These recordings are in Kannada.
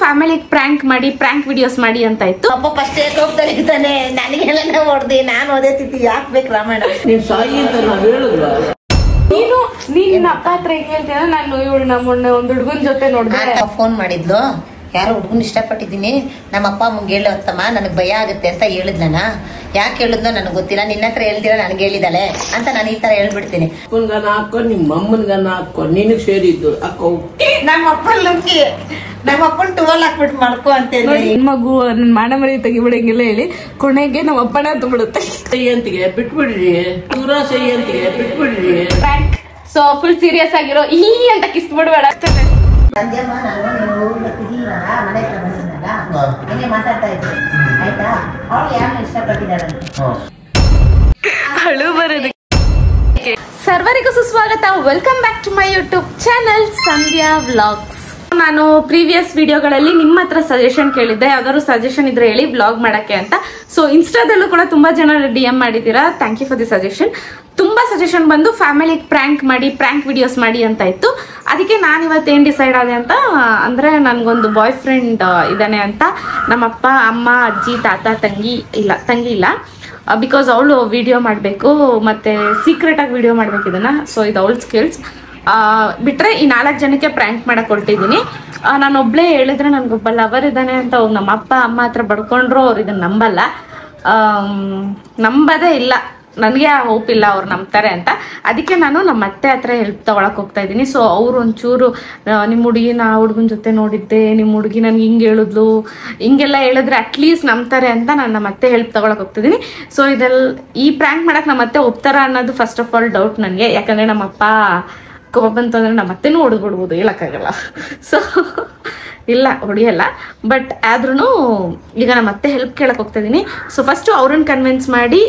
ಫ್ಯಾಮಿಲಿ ಪ್ರಾಂಕ್ ಮಾಡಿ ಪ್ರಾಂಕ್ ವಿಡಿಯೋಸ್ ಮಾಡಿ ಅಂತ ಇತ್ತು. ಅಪ್ಪ ಫಸ್ಟ್ ಹೋಗ್ತಾರೆ ಇರ್ತಾನೆ ನನಗೆಲ್ಲ ಹೊಡೆದಿ ನಾನು ಓದೇ ತಿತ್ತಿ ಯಾಕೆ ಬೇಕು ರಾಮಾಯಣ ನೀನ್ ಸಾಯಿ ಅಂತ ನಾವ್ ಹೇಳಿದ್ವ ನೀನು ನಿನ್ನ ಅಪ್ಪ ಹತ್ರ ಹೆಂಗ್ ಹೇಳ್ತೀಯ ನಾನು ಇವಳು ಮೊನ್ನೆ ಒಂದ್ ಹುಡುಗನ್ ಜೊತೆ ನೋಡಿದೆ ಫೋನ್ ಮಾಡಿದ್ಲು ಯಾರೋ ಹುಡುಗನ್ ಇಷ್ಟಪಟ್ಟಿದ್ದೀನಿ ನಮ್ಮ ಅಪ್ಪ ಅಮ್ಮಂಗೆ ಹೇಳತ್ತಮ್ಮ ನನಗ್ ಭಯ ಆಗುತ್ತೆ ಅಂತ ಹೇಳಿದ್ಲನ ಯಾಕೆ ಹೇಳಿದ್ನೋ ನನಗೆ ಗೊತ್ತಿಲ್ಲ ನಿನ್ನ ಹತ್ರ ಹೇಳ್ತೀರ ನನಗೆ ಹೇಳಿದಾಳೆ ಅಂತ ನಾನು ಈ ತರ ಹೇಳ್ಬಿಡ್ತೀನಿ. ಅಪ್ಪನ್ಗನ ಹಾಕೋ ನಿಮ್ಮ ಅಮ್ಮನ್ಗನ ಹಾಕೋ ನಿನಗ್ ಸೇರಿದ್ದು ಹಾಕೋ ನಮ್ಮ ಅಪ್ಪನ ಲುಂಗಿ ನಮ್ಮ ಅಪ್ಪನ್ ಟುವಲ್ ಹಾಕ್ಬಿಟ್ಟು ಮಾಡ್ಕೋ ಅಂತ ನನ್ ಮಗು ನನ್ ಮಾಡ ಮರಿ ತೆಗಿಬಿಡಂಗಿಲ್ಲ ಹೇಳಿ ಕೊನೆಗೆ ನಮ್ಮ ಅಪ್ಪನ ತುಂಬಿಡುತ್ತೆ. ಸೈ ಅಂತಿಗೆ ಬಿಟ್ಬಿಡ್ರಿ ಪೂರಾ ಸೈ ಅಂತಿಗೆ ಬಿಟ್ಬಿಡ್ರಿ. ಸೊ ಫುಲ್ ಸೀರಿಯಸ್ ಆಗಿರೋ ಈ ಅಂತ ಕಿಸ್ ಬಿಡ್ಬೇಡ. ಸಂಧ್ಯಮ್ಮ ನಾನು ಮನೆ ಹತ್ರ ಬಂದಿದ್ದಲ್ಲ ಹಂಗೆ ಮಾತಾಡ್ತಾ ಇದ್ದೆ ಆಯ್ತಾ ಅವಳು ಯಾರನ್ನ ಇಷ್ಟಪಟ್ಟಿದ್ದಾಳೆ ಅಳು ಬರೋದು. ಸರ್ವರಿಗೂ ಸುಸ್ವಾಗತ. Welcome back to my YouTube channel Sandhya vlogs. ನಾನು ಪ್ರೀವಿಯಸ್ ವಿಡಿಯೋಗಳಲ್ಲಿ ನಿಮ್ಮ ಹತ್ರ ಸಜೆಷನ್ ಕೇಳಿದ್ದೆ, ಯಾವ್ದಾದ್ರು ಸಜೆಷನ್ ಇದ್ರೆ ಹೇಳಿ ವ್ಲಾಗ್ ಮಾಡಕ್ಕೆ ಅಂತ. ಸೊ ಇನ್ಸ್ಟಾದಲ್ಲೂ ಕೂಡ ತುಂಬಾ ಜನ DM ಮಾಡಿದ್ದೀರಾ. Thank you for the suggestion. ತುಂಬಾ ಸಜೆಷನ್ ಬಂದು ಫ್ಯಾಮಿಲಿ ಪ್ರಾಂಕ್ ಮಾಡಿ ಪ್ರಾಂಕ್ ವಿಡಿಯೋಸ್ ಮಾಡಿ ಅಂತ ಇತ್ತು. ಅದಕ್ಕೆ ನಾನು ಇವತ್ತೇನು ಡಿಸೈಡ್ ಆದೆ ಅಂತ ಅಂದ್ರೆ ನನ್ಗೊಂದು ಬಾಯ್ ಫ್ರೆಂಡ್ ಇದ್ದಾನೆ ಅಂತ ನಮ್ಮಪ್ಪ ಅಮ್ಮ ಅಜ್ಜಿ ತಾತ ತಂಗಿ ಇಲ್ಲ ಬಿಕಾಸ್ ಅವಳು ವಿಡಿಯೋ ಮಾಡಬೇಕು ಮತ್ತೆ ಸೀಕ್ರೆಟ್ ಆಗಿ ವಿಡಿಯೋ ಮಾಡ್ಬೇಕು ಇದನ್ನ. ಸೊ ಇದು ಅವಳ ಸ್ಕಿಲ್ಸ್ ಬಿಟ್ರೆ ಈ 4 ಜನಕ್ಕೆ ಪ್ರ್ಯಾಂಕ್ ಮಾಡಕ್ ಹೊರಟಿದ್ದೀನಿ. ನಾನು ಒಬ್ಳೇ ಹೇಳಿದ್ರೆ ನನ್ಗೊಬ್ಬ ಲವರ್ ಇದ್ದಾನೆ ಅಂತ ಹೋಗಿ ನಮ್ಮ ಅಪ್ಪ ಅಮ್ಮ ಹತ್ರ ಬಡ್ಕೊಂಡ್ರು ಅವ್ರು ಇದನ್ನ ನಂಬದೇ ಇಲ್ಲ. ನನಗೆ ಆ ಹೋಪ್ ಇಲ್ಲ ಅವ್ರು ನಂಬ್ತಾರೆ ಅಂತ. ಅದಕ್ಕೆ ನಾನು ನಮ್ಮ ಅತ್ತೆ ಹತ್ರ ಹೆಲ್ಪ್ ತಗೊಳಕ್ ಹೋಗ್ತಾ ಇದ್ದೀನಿ. ಸೊ ಅವ್ರು ಒಂಚೂರು ನಿಮ್ಮ ಹುಡುಗಿ ನಾ ಹುಡುಗನ ಜೊತೆ ನೋಡಿದ್ದೆ, ನಿಮ್ಮ ಹುಡುಗಿ ನನ್ಗೆ ಹಿಂಗೆ ಹೇಳಿದ್ಲು, ಹಿಂಗೆಲ್ಲ ಹೇಳಿದ್ರೆ ಅಟ್ಲೀಸ್ಟ್ ನಂಬ್ತಾರೆ ಅಂತ ನಾನು ನಮ್ಮ ಅತ್ತೆ ಹೆಲ್ಪ್ ತಗೊಳಕ್ ಹೋಗ್ತಿದ್ದೀನಿ. ಸೊ ಈ ಪ್ರ್ಯಾಂಕ್ ಮಾಡಕ್ ನಮ್ಮ ಅತ್ತೆ ಒಪ್ತಾರ ಅನ್ನೋದು ಫಸ್ಟ್ ಆಫ್ ಆಲ್ ಡೌಟ್ ನನಗೆ. ಯಾಕಂದ್ರೆ ನಮ್ಮಪ್ಪ ಕೋಪ ಬಂತು ಅಂದ್ರೆ ನಮ್ಮ ಅತ್ತೆನೂ ಹೊಡೆದ್ಬಿಡ್ಬೋದು, ಹೇಳಕ್ಕಾಗಲ್ಲ. ಸೊ ಇಲ್ಲ ಹೊಡಿಯಲ್ಲ, ಬಟ್ ಆದ್ರೂ ಈಗ ನಮ್ಮ ಅತ್ತೆ ಹೆಲ್ಪ್ ಕೇಳಕ್ ಹೋಗ್ತಾ ಇದೀನಿ. ಸೊ ಫಸ್ಟ್ ಅವ್ರನ್ನ ಕನ್ವಿನ್ಸ್ ಮಾಡಿ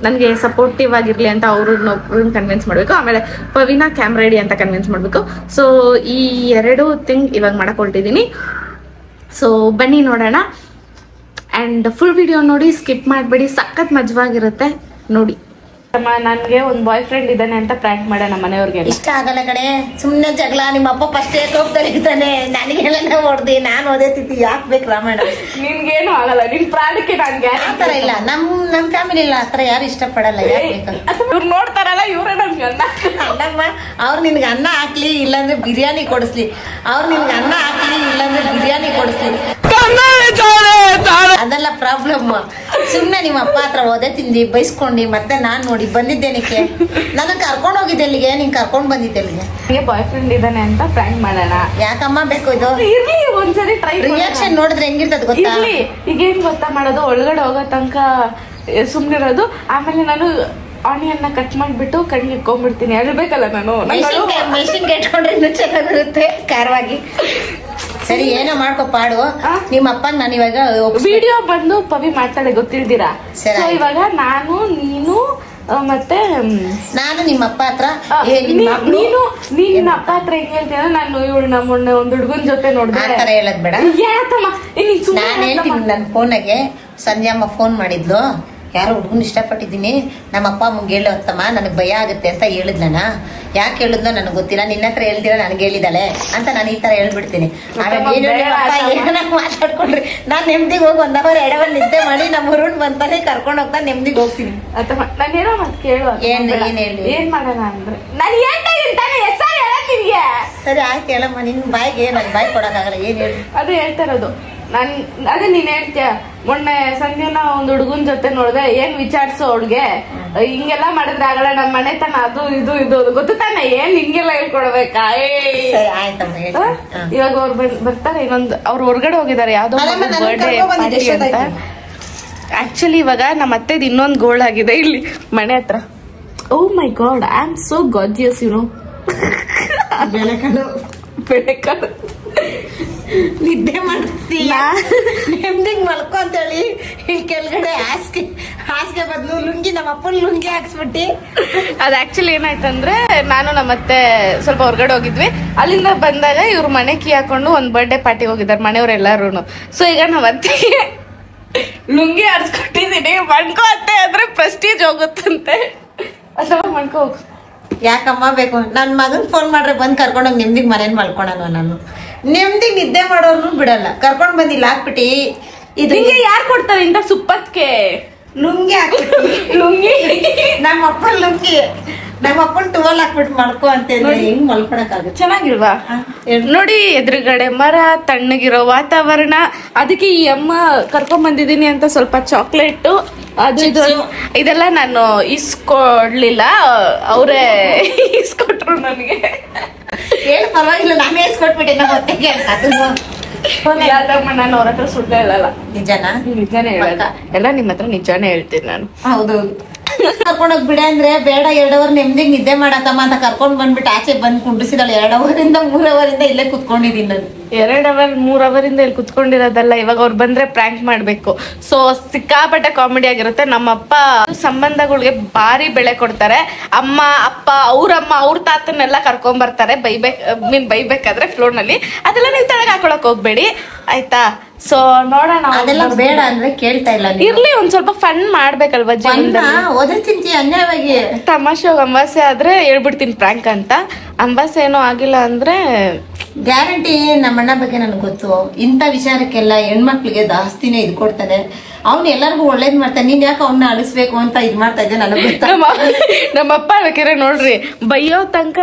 ನನಗೆ ಸಪೋರ್ಟಿವ್ ಆಗಿರ್ಲಿ ಅಂತ ಅವ್ರನ್ನ ಕನ್ವಿನ್ಸ್ ಮಾಡ್ಬೇಕು. ಆಮೇಲೆ ಪವಿನ ಕ್ಯಾಮ್ರಾ ರೆಡಿ ಅಂತ ಕನ್ವಿನ್ಸ್ ಮಾಡ್ಬೇಕು. ಸೊ ಈ 2 ಥಿಂಗ್ ಇವಾಗ ಮಾಡಕ್ ಹೊರಟಿದ್ದೀನಿ. ಸೊ ಬನ್ನಿ ನೋಡೋಣ. ಅಂಡ್ ಫುಲ್ ವಿಡಿಯೋ ನೋಡಿ, ಸ್ಕಿಪ್ ಮಾಡಬೇಡಿ, ಸಖತ್ ಮಜವಾಗಿರುತ್ತೆ ನೋಡಿ. ನನ್ಗೆ ಒಂದ್ ಬಾಯ್ ಫ್ರೆಂಡ್ ಇದ್ದಾನೆ ಅಂತ ಪ್ರ್ಯಾಂಕ್ ಮಾಡ ನಮ್ಮ ಮನೆಯವ್ರಿಗೆ ಇಷ್ಟ ಆಗಲ್ಲ ಕಡೆ ಸುಮ್ನೆ ಜಗಳ. ನಿಮ್ಮ ಅಪ್ಪ ಫಸ್ಟ್ ಹೋಗ್ತಾರೆ ಇರ್ತಾನೆ ನನಗೆಲ್ಲ ಹೊಡೆದಿ ನಾನು ಓದೇ ತಿತ್ತಿ ಯಾಕೆ ಬೇಕು ರಾಮಾಯಣ. ನಿನ್ಗೇನು ಆಗಲ್ಲ, ನಿನ್ ಪ್ರಾಣಕ್ಕೆ ನನ್ಗೆ ಆತರ ಇಲ್ಲ. ನಮ್ ಫ್ಯಾಮಿಲಿ ಇಲ್ಲ ಆತರ ಯಾರು ಇಷ್ಟಪಡಲ್ಲ. ಇವ್ರು ನೋಡ್ತಾರಲ್ಲ ಇವರೇ ನನ್ಗೆ ಅಣ್ಣಮ್ಮ ಅವ್ರು ನಿನ್ಗೆ ಅನ್ನ ಹಾಕ್ಲಿ ಇಲ್ಲಾಂದ್ರೆ ಬಿರಿಯಾನಿ ಕೊಡಿಸ್ಲಿ, ಅವ್ರು ನಿನ್ಗೆ ಅನ್ನ ಹಾಕ್ಲಿ ಇಲ್ಲಾಂದ್ರೆ ಬಿರಿಯಾನಿ ಕೊಡಿಸ್ಲಿ, ಅದೆಲ್ಲ ಪ್ರಾಬ್ಲಮ್. ಸುಮ್ನೆ ನಿಮ್ಮ ಅಪ್ಪ ಹತ್ರ ಓದೇ ತಿಂದಿ ಬೈಸ್ಕೊಂಡಿ ಮತ್ತೆ ನಾನ್ ನೋಡಿ ಬಂದಿದ್ದೇನಕ್ಕೆ ನನಗ್ ಕರ್ಕೊಂಡ್ ಹೋಗಿದ್ದೆ ಅಲ್ಲಿಗೆ, ನೀನ್ ಕರ್ಕೊಂಡ್ ಬಂದಿದ್ದೆ ಅಲ್ಲಿಗೆ. ಬಾಯ್ ಫ್ರೆಂಡ್ ಇದ್ದಾನೆ ಅಂತ ಪ್ರ್ಯಾಂಕ್ ಮಾಡೋಣ. ಯಾಕಮ್ಮ ಬೇಕು ಇದು? ಇರ್ಲಿ ಒಂದ್ಸರಿ ಟ್ರೈ. ರಿಯಾಕ್ಷನ್ ನೋಡಿದ್ರೆ ಹೆಂಗಿರ್ತದ ಗೊತ್ತಾ? ಈಗ ಏನ್ ಗೊತ್ತಾ ಮಾಡೋದು, ಒಳಗಡೆ ಹೋಗೋ ತನಕ ಸುಮ್ನಿರೋದು. ಆಮೇಲೆ ನಾನು ಆನಿಯನ್ನ ಕಟ್ ಮಾಡ್ಬಿಟ್ಟು ಕಣ್ಣಿಗೆ ಇಟ್ಕೊಂಡ್ಬಿಡ್ತೀನಿ. ಅಳ್ಬೇಕಲ್ಲ ನಾನು. ಮೆಷಿನ್ ಇಟ್ಕೊಂಡ್ರೆ ಇನ್ನೂ ಚೆನ್ನಾಗಿರುತ್ತೆ ಖಾರವಾಗಿ. ಸರಿ ಏನೋ ಮಾಡ್ಕೊ ಪಾಡು. ನಿಮ್ಮ ಅಪ್ಪ ನಾನು ಇವಾಗ ವಿಡಿಯೋ ಬಂದು ಪವಿ ಮಾಡ್ತಾಳೆ ಗೊತ್ತಿಲ್ದಿರಾ. ಇವಾಗ ನಾನು ನೀನು ಮತ್ತೆ ನಾನು ನಿಮ್ಮ ಅಪ್ಪ ಹತ್ರ ನೀನು ನಿನ್ನ ಅಪ್ಪ ಹತ್ರ ಹೆಂಗ್ ಹೇಳ್ತೀಯ ನಾನು ಇವಳು ಮೊನ್ನೆ ಒಂದ್ ಹುಡುಗನ್ ಜೊತೆ ನೋಡಿದೆ ಆತರ ಹೇಳದ್ ಬೇಡ. ನಾನ್ ಹೇಳ್ತೀನಿ. ನನ್ ಫೋನಾಗೆ ಸಂಧ್ಯಮ್ಮ ಫೋನ್ ಮಾಡಿದ್ಲು ಯಾರೋ ಹುಡುಗನ್ ಇಷ್ಟಪಟ್ಟಿದ್ದೀನಿ ನಮ್ಮ ಅಪ್ಪ ಅಮ್ಮಂಗೆ ಹೇಳತ್ತಮ್ಮ ನನಗ್ ಭಯ ಆಗುತ್ತೆ ಅಂತ ಹೇಳಿದ್ಲನ ಯಾಕೆ ಹೇಳಿದ್ನೋ ನನಗೆ ಗೊತ್ತಿಲ್ಲ ನಿನ್ನ ಹತ್ರ ಹೇಳ್ತೀರ ನನಗೆ ಹೇಳಿದಾಳೆ ಅಂತ ನಾನು ಈ ತರ ಹೇಳ್ಬಿಡ್ತೀನಿ. ಏನ ಮಾತಾಡ್ಕೊಂಡ್ರಿ ನಾನ್ ನೆಮ್ಮದಿಗೆ ಹೋಗಿ 1 ಅವರ್ 2 ಅವರ್ ನಿದ್ದೆ ಮಾಡಿ ನಮ್ಮ ಊರುಣ್ ಬಂತಾನೆ ಕರ್ಕೊಂಡ್ ಹೋಗ್ತಾ ನೆಮ್ಮದಿಗೆ ಹೋಗ್ತೀನಿ. ನಾನೇನೋ ಮತ್ ಕೇಳುವ ಏನ್ ಹೇಳಿ ಏನ್ ಮಾಡೋಣ ಅಂದ್ರೆ ನಾನು ಸರಿ ಆಯ್ತು ಹೇಳಮ್ಮ. ನಿನ್ ಬಾಯಿಗೆ ನನ್ ಬಾಯಿ ಕೊಡಕ್ಕಾಗಲ್ಲ. ಏನ್ ಹೇಳಿ? ಅದು ಹೇಳ್ತಾ ಇರೋದು ಅದೇ ನೀನ್ ಹೇಳ್ತೀಯ ಮೊನ್ನೆ ಸಂಜೆನ ಒಂದ್ ಹುಡುಗನ್ ಜೊತೆ ನೋಡ್ದೆ, ಏನ್ ವಿಚಾರಿಸು ಅವ್ಳಿಗೆ ಹಿಂಗೆಲ್ಲಾ ಮಾಡಿದ್ರೆ ಆಗಲ್ಲ ನಮ್ಮ ಮನೆತನ ಅದು ಇದು ಗೊತ್ತು ತಾನೆ, ಏನ್ ಹಿಂಗೆಲ್ಲ ಹೇಳ್ಕೊಡ್ಬೇಕಾ? ಇವಾಗ ಅವ್ರು ಬರ್ತಾರೆ. ಇನ್ನೊಂದು ಅವ್ರು ಹೊರಗಡೆ ಹೋಗಿದ್ದಾರೆ ಯಾವ್ದೋ ಬರ್ಡೇ ಪಾರ್ಟಿ ಅಂತ. ಆಕ್ಚುಲಿ ಇವಾಗ ನಮ್ಮ ಅತ್ತೆದ್ ಇನ್ನೊಂದು ಗೋಳ್ ಆಗಿದೆ ಇಲ್ಲಿ ಮನೆ ಹತ್ರ. Oh my god, I am so gorgeous you know. ಬೆಳಕಲು ನಿದ್ದೆ ಮಾಡ್ತೀಯ ನೆಮ್ಮದಿಗೆ ಮಲ್ಕೊ ಅಂತೇಳಿ ಇಲ್ಲಿ ಕೆಳಗಡೆ ಹಾಸಿಗೆ ಬದಲು ಲುಂಗಿ ನಮ್ಮ ಅಪ್ಪನ ಲುಂಗಿ ಹಾಕ್ಸ್ಬಿಟ್ಟಿ. ಅದ್ ಆಕ್ಚುಲಿ ಏನಾಯ್ತಂದ್ರೆ ನಾನು ನಮ್ಮತ್ತೆ ಸ್ವಲ್ಪ ಹೊರಗಡೆ ಹೋಗಿದ್ವಿ. ಅಲ್ಲಿಂದ ಬಂದಾಗ ಇವ್ರ ಮನೆ ಕೀ ಹಾಕೊಂಡು ಒಂದ್ ಬರ್ಡೇ ಪಾರ್ಟಿಗೆ ಹೋಗಿದ್ದಾರೆ ಮನೆಯವ್ರೆಲ್ಲಾರು. ಸೊ ಈಗ ನಮ್ಮತ್ತೆಗೆ ಲುಂಗಿ ಆಡ್ಸ್ಕೊಟ್ಟಿದೀನಿ. ಮಣ್ಕೋ ಅತ್ತೆ ಅಂದ್ರೆ ಪ್ರೆಸ್ಟೀಜ್ ಹೋಗುತ್ತಂತೆ. ಅಥವಾ ಮಣ್ಕೋ ಹೋಗು ಯಾಕಮ್ಮ ಬೇಕು? ನನ್ನ ಮಗನ್ ಫೋನ್ ಮಾಡ್ರೆ ಬಂದು ಕರ್ಕೊಂಡೋಗಿ ನೆಮ್ಮದಿಗೆ ಮನೇಲಿ ಮಲ್ಕೊಳಲ್ವ ನಾನು? ನೆಮ್ಮದಿಗೆ ನಿದ್ದೆ ಮಾಡೋರ್ನು ಬಿಡಲ್ಲ. ಕರ್ಕೊಂಡ್ ಬಂದು ಇಲ್ಲಿ ಹಾಕ್ಬಿಟ್ಟು ಇದು ಯಾರು ಕೊಡ್ತಾರೆ ಇಂತ ಸುಪ್ಪತ್ಕೆ? ಲುಂಗಿ ಹಾಕ್ಬಿಟ್ಟು ಲುಂಗಿ ನಮ್ಮಪ್ಪನ ಲುಂಗಿ ನಮ್ಮಪ್ಪನ ಟುವಲ್ ಹಾಕ್ಬಿಟ್ಟು ಮಲ್ಕೊ ಅಂತ ಹೆಂಗ್ ಮಲ್ಕೊಳಕ್ಕಾಗುತ್ತೆ? ಚೆನ್ನಾಗಿಲ್ವಾ? ನೋಡಿ ಎದುರುಗಡೆ ಮರ, ತಣ್ಣಗಿರೋ ವಾತಾವರಣ. ಅದಕ್ಕೆ ಈ ಅಮ್ಮ ಕರ್ಕೊಂಡ್ ಬಂದಿದ್ದೀನಿ ಅಂತ ಸ್ವಲ್ಪ ಚಾಕ್ಲೇಟ್ ಅದು ಇದು ಇದೆಲ್ಲ ನಾನು ಇಸ್ಕೊಡ್ಲಿಲ್ಲ, ಅವರೇ ಇಸ್ಕೊಟ್ರು ನನಗೆ. ಏನು ಪರವಾಗಿಲ್ಲ, ನಾನೇ ಇಸ್ಕೊಟ್ಬಿಟ್ಟೆ. ನಮ್ಮ ಹೊಟ್ಟೆಗೆ ನಾನು ಅವ್ರ ಹತ್ರ ಸುಳ್ಳು ಹೇಳಲ್ಲ. ನಿಜನಾ? ನಿಜಾನೇ ಹೇಳಲ್ಲ, ಎಲ್ಲ ನಿಮ್ಮ ಹತ್ರ ನಿಜಾನೇ ಹೇಳ್ತೀನಿ ನಾನು. ಹೌದೌದು. ಕರ್ಕೊಂಡೋಗ್ ಬಿಡ ಅಂದ್ರೆ ಬೇಡ, 2 ಅವರ್ ನೆಮ್ಮದಿಗೆ ನಿದ್ದೆ ಮಾಡತ್ತಮ್ಮ ಅಂತ ಕರ್ಕೊಂಡ್ ಬಂದ್ಬಿಟ್ಟು ಆಚೆ ಬಂದ್ ಕುಂಡಿಸಿದಾಳೆ. 2 ಅವರಿಂದ 3 ಅವರಿಂದ ಇಲ್ಲೇ ಕುತ್ಕೊಂಡಿದ್ದೀನಿ ನಾನು. 2 ಅವರ್ 3 ಅವರಿಂದ ಇಲ್ಲಿ ಕುತ್ಕೊಂಡಿರೋದಲ್ಲ, ಇವಾಗ ಅವ್ರು ಬಂದ್ರೆ ಪ್ರ್ಯಾಂಕ್ ಮಾಡ್ಬೇಕು. ಸೊ ಸಿಕ್ಕಾಪಟ್ಟೆ ಕಾಮಿಡಿ ಆಗಿರುತ್ತೆ. ನಮ್ಮಪ್ಪ ಸಂಬಂಧಗಳಿಗೆ ಭಾರಿ ಬೆಲೆ ಕೊಡ್ತಾರೆ. ಅಮ್ಮ ಅಪ್ಪ ಅವ್ರಮ್ಮ ಅವ್ರ ತಾತನ್ನೆಲ್ಲ ಕರ್ಕೊಂಡ್ ಬರ್ತಾರೆ ಬೈಬೇಕಾದ್ರೆ ಫ್ಲೋರ್ ನಲ್ಲಿ. ಅದೆಲ್ಲ ನೀವು ತಳಗ ಹಾಕೊಳಕ್ ಹೋಗ್ಬೇಡಿ ಆಯ್ತಾ? ಸೊ ನೋಡೋಣ. ಅದೆಲ್ಲ ಬೇಡ ಅಂದ್ರೆ ಕೇಳ್ತಾ ಇಲ್ಲ. ಇರ್ಲಿ, ಒಂದ್ ಸ್ವಲ್ಪ ಫನ್ ಮಾಡ್ಬೇಕಲ್ವಾ ಜೀವನದಲ್ಲಿ. ಓದೇ ತಿಂತಿ ಅನ್ಯಾಯವಾಗಿ. ತಮಾಷೆ ಅಮಾವಾಸ್ಯೆ ಆದ್ರೆ ಹೇಳ್ಬಿಡ್ತೀನಿ ಪ್ರ್ಯಾಂಕ್ ಅಂತ. ಅಮಾವಾಸ್ಯೆ ಏನೋ ಆಗಿಲ್ಲ ಅಂದ್ರೆ ಗ್ಯಾರಂಟಿ. ನಮ್ಮ ಅಣ್ಣ ಬಗ್ಗೆ ನನಗೆ ಗೊತ್ತು. ಇಂಥ ವಿಚಾರಕ್ಕೆಲ್ಲ ಹೆಣ್ಮಕ್ಳಿಗೆ ಜಾಸ್ತಿನೇ ಇದು ಕೊಡ್ತಾನೆ. ಅವ್ನು ಎಲ್ಲರಿಗೂ ಒಳ್ಳೇದ್ ಮಾಡ್ತಾನೆ. ನೀನ್ ಯಾಕೆ ಅವ್ನ ಅಳಿಸ್ಬೇಕು ಅಂತ ಇದ್ ಮಾಡ್ತಾ ಇದ್ದೆ ನನಗೆ ಗೊತ್ತ. ನಮ್ಮಪ್ಪ ಬೇಕಾದ್ರೆ ನೋಡ್ರಿ ಬೈಯೋ ತನಕ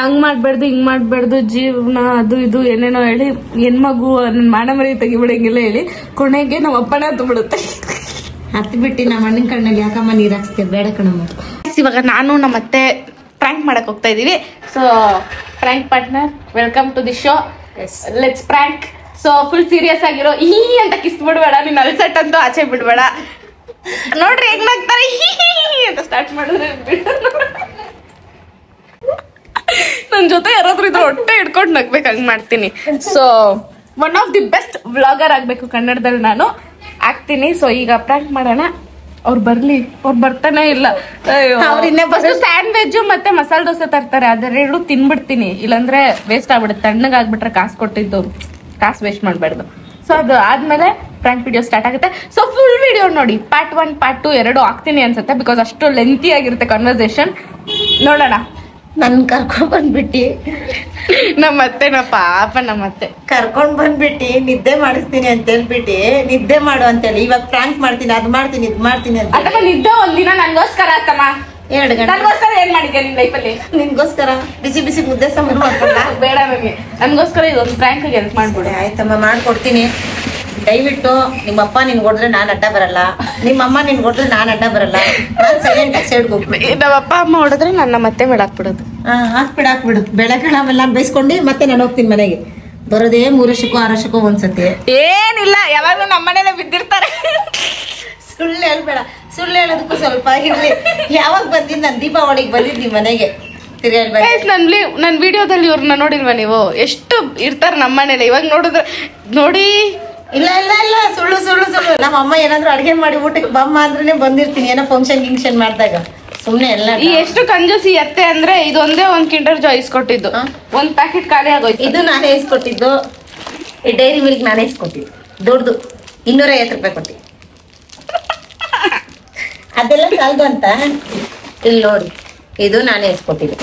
ಹಂಗ್ ಮಾಡ್ಬಾರ್ದು ಹಿಂಗ್ ಮಾಡ್ಬಾರ್ದು ಜೀವನ ಅದು ಇದು ಏನೇನೋ ಹೇಳಿ ಹೆಣ್ಮಗು ನನ್ ಮಾನ ಮರಿ ತೆಗಿಬಿಡಂಗಿಲ್ಲ ಹೇಳಿ ಕೊನೆಗೆ ನಮ್ಮ ಅಪ್ಪನೇ ಹತ್ತು ಬಿಡುತ್ತೆ. ಹತ್ತು ಬಿಟ್ಟು ನಮ್ಮ ಅಣ್ಣನ ಕಣ್ಣಲ್ಲಿ ಯಾಕಮ್ಮ ನೀರ್ ಹಾಕ್ಸ್ತೇವೆ? ಬೇಡ ಕಣಮ್ಮ. ಇವಾಗ ನಾನು ನಮ್ಮತ್ತೆ ಪ್ರ್ಯಾಂಕ್ ಮಾಡಕ್ ಹೋಗ್ತಾ ಇದೀವಿ. So prank partner, welcome to the show. Let's prank. So full serious ಆಗಿರೋ. ಈ ಅಂತ ಕಿಸ್ ಬಿಡ್ಬೇಡ, ನೀನ್ ಅಲ್ಸಟ್ ಅಂತೂ ಆಚೆ ಬಿಡ್ಬೇಡ. ನೋಡ್ರಿ ಹೆಂಗ್ ನಗ್ತಾರೆ ಅಂತ ಸ್ಟಾರ್ಟ್ ಮಾಡಿದ್ರೆ ನನ್ ಜೊತೆ ಯಾರಾದ್ರೂ ಇದ್ರ ಹೊಟ್ಟೆ ಹಿಡ್ಕೊಂಡು ನಗ್ಬೇಕು, ಹಂಗ್ ಮಾಡ್ತೀನಿ. So one of the best vlogger ಆಗ್ಬೇಕು ಕನ್ನಡದಲ್ಲಿ ನಾನು ಆಗ್ತೀನಿ. ಸೊ ಈಗ ಪ್ರ್ಯಾಂಕ್ ಮಾಡೋಣ. ಅವ್ರು ಬರ್ಲಿ, ಅವ್ರು ಬರ್ತಾನೆ ಇಲ್ಲ. ಸ್ಯಾಂಡ್ವಿಚ್ ಮತ್ತೆ ಮಸಾಲೆ ದೋಸೆ ತರ್ತಾರೆ, ಅದೆರಡು ತಿನ್ಬಿಡ್ತೀನಿ. ಇಲ್ಲಾಂದ್ರೆ ವೇಸ್ಟ್ ಆಗ್ಬಿಡುತ್ತೆ. ತಣ್ಣಗಾಗ್ಬಿಟ್ರೆ ಕಾಸು ಕೊಟ್ಟಿದ್ದು ಕಾಸು ವೇಸ್ಟ್ ಮಾಡ್ಬಾರ್ದು. ಸೊ ಅದು ಆದ್ಮೇಲೆ ಪ್ರ್ಯಾಂಕ್ ವಿಡಿಯೋ ಸ್ಟಾರ್ಟ್ ಆಗುತ್ತೆ. ಸೊ ಫುಲ್ ವಿಡಿಯೋ ನೋಡಿ. ಪಾರ್ಟ್ 1 ಪಾರ್ಟ್ 2 ಎರಡು ಹಾಕ್ತೀನಿ ಅನ್ಸುತ್ತೆ, ಬಿಕಾಸ್ ಅಷ್ಟು ಲೆಂತಿ ಆಗಿರುತ್ತೆ ಕನ್ವರ್ಸೇಷನ್. ನೋಡೋಣ. ನನ್ ಕರ್ಕೊಂಡ್ ಬಂದ್ಬಿಟ್ಟಿ ನಮ್ಮತ್ತೆ ಪಾಪ ನಮ್ಮತ್ತೆ ಕರ್ಕೊಂಡ್ ಬಂದ್ಬಿಟ್ಟಿ ನಿದ್ದೆ ಮಾಡಿಸ್ತೀನಿ ಅಂತ ಹೇಳ್ಬಿಟ್ಟಿ ನಿದ್ದೆ ಮಾಡು ಅಂತೇಳಿ ಇವಾಗ ಪ್ರ್ಯಾಂಕ್ ಮಾಡ್ತೀನಿ, ಅದ್ ಮಾಡ್ತೀನಿ ಇದ್ ಮಾಡ್ತೀನಿ ಅಂತ. ಅಥವಾ ನಿದ್ದೆ ಒಂದಿನ ನನ್ಗೋಸ್ಕರ ಆತಮ್ಮ. 2 ಗಂಟೆ ನನ್ಗೋಸ್ಕರ ಏನ್ ಮಾಡಿದ್ಯಾ ನಿನ್ ಲೈಫಲ್ಲಿ? ನಿನ್ಗೋಸ್ಕರ ಬಿಸಿ ಬಿಸಿ ಮುದ್ದೆ ಸಾಂಬಾರು ಮಾಡ್ಕೊಳ. ಬೇಡ ನನಗೆ, ನನ್ಗೋಸ್ಕರ ಇದೊಂದು ಪ್ರ್ಯಾಂಕ್ ಹೆಲ್ಪ್ ಮಾಡ್ಬಿಡಿ. ಆಯ್ತಮ್ಮ, ಮಾಡ್ಕೊಡ್ತೀನಿ. ದಯವಿಟ್ಟು ನಿಮ್ಮಪ್ಪ ನಿನ್ ಹೊಡೆದ್ರೆ ನಾನ್ ಅಡ್ಡ ಬರಲ್ಲ, ನಿಮ್ಮಮ್ಮ ನಿನ್ ಹೊಡೆದ್ರೆ ನಾನ್ ಅಡ್ಡ ಬರಲ್ಲ. ನಾನ್ ಸೈಲೆಂಟ್ ಆಗಿ ಸೈಡ್ ಹೋಗ್ಬಿಡಿ. ನಮ್ಮಪ್ಪ ಅಮ್ಮ ಹೊಡೆದ್ರೆ ನನ್ನ ಮತ್ತೆ ಮೇಲೆ ಹಾಕ್ಬಿಡೋದು. ಹಾಕ್ಬಿಡು. ಬೆಳಗ್ಗೆ ನಾವೆಲ್ಲ ಬೇಯಿಸ್ಕೊಂಡು ಮತ್ತೆ ನಾನು ಹೋಗ್ತೀನಿ ಮನೆಗೆ. ಬರೋದೇ 3 ವರ್ಷಕ್ಕೂ 6 ವರ್ಷಕ್ಕೂ ಒಂದ್ಸತಿ. ಏನಿಲ್ಲ, ಯಾವಾಗ್ಲೂ ನಮ್ಮನೇಲೆ ಬಿದ್ದಿರ್ತಾರೆ. ಸುಳ್ಳು ಹೇಳ್ಬೇಡ. ಸುಳ್ಳು ಹೇಳೋದಕ್ಕೂ ಸ್ವಲ್ಪ ಇರ್ಲಿ. ಯಾವಾಗ ಬಂದಿದ್ ನಾನು ದೀಪಾವಳಿಗೆ ಬಂದಿದ್ ನಿಮ್ ಮನೆಗೆ. ನನ್ ವಿಡಿಯೋದಲ್ಲಿ ಇವ್ರನ್ನ ನೋಡಿಲ್ವಾ ನೀವು? ಎಷ್ಟು ಇರ್ತಾರ ನಮ್ಮನೇಲೆ. ಇವಾಗ ನೋಡಿದ್ರೆ ನೋಡಿ. ಇಲ್ಲ ಇಲ್ಲ ಇಲ್ಲ, ಸುಳ್ಳು ಸುಳ್ಳು ಸುಳ್ಳು. ನಮ್ಮ ಅಮ್ಮ ಏನಾದ್ರು ಅಡ್ಗೆ ಮಾಡಿ ಊಟಕ್ಕೆ ಬಮ್ಮ ಅಂದ್ರೆ ಬಂದಿರ್ತೀನಿ, ಏನೋ ಫಂಕ್ಷನ್ ಗಿಂಕ್ಷನ್ ಮಾಡಿದಾಗ. ಸುಮ್ನೆ ಎಲ್ಲ ಎಷ್ಟು ಕಂಜೂಸಿ ಅತ್ತೆ ಅಂದ್ರೆ ಇದೊಂದೇ ಒಂದ್ ಕಿಂಡರ್ ಜಾಯ್ ಇಸ್ಕೊಟ್ಟಿದ್ದು. ಒಂದ್ ಪ್ಯಾಕೆಟ್ ಖಾಲಿ ಆಗೋಯ್ತು. ಇದು ನಾನೇ ಇಸ್ಕೊಟ್ಟಿದ್ದು. ಈ ಡೈರಿ ಮಿಲ್ಕ್ ನಾನೇ ಇಸ್ಕೊಟ್ಟಿದ್ದು. ದೊಡ್ಡದು 250 ರೂಪಾಯಿ ಕೊಟ್ಟಿ. ಅದೆಲ್ಲ ಸಾಲ್ದು ಅಂತ. ಇಲ್ಲಿ ನೋಡಿ, ಇದು ನಾನೇ ಇಸ್ಕೊಟ್ಟಿದ್ದು.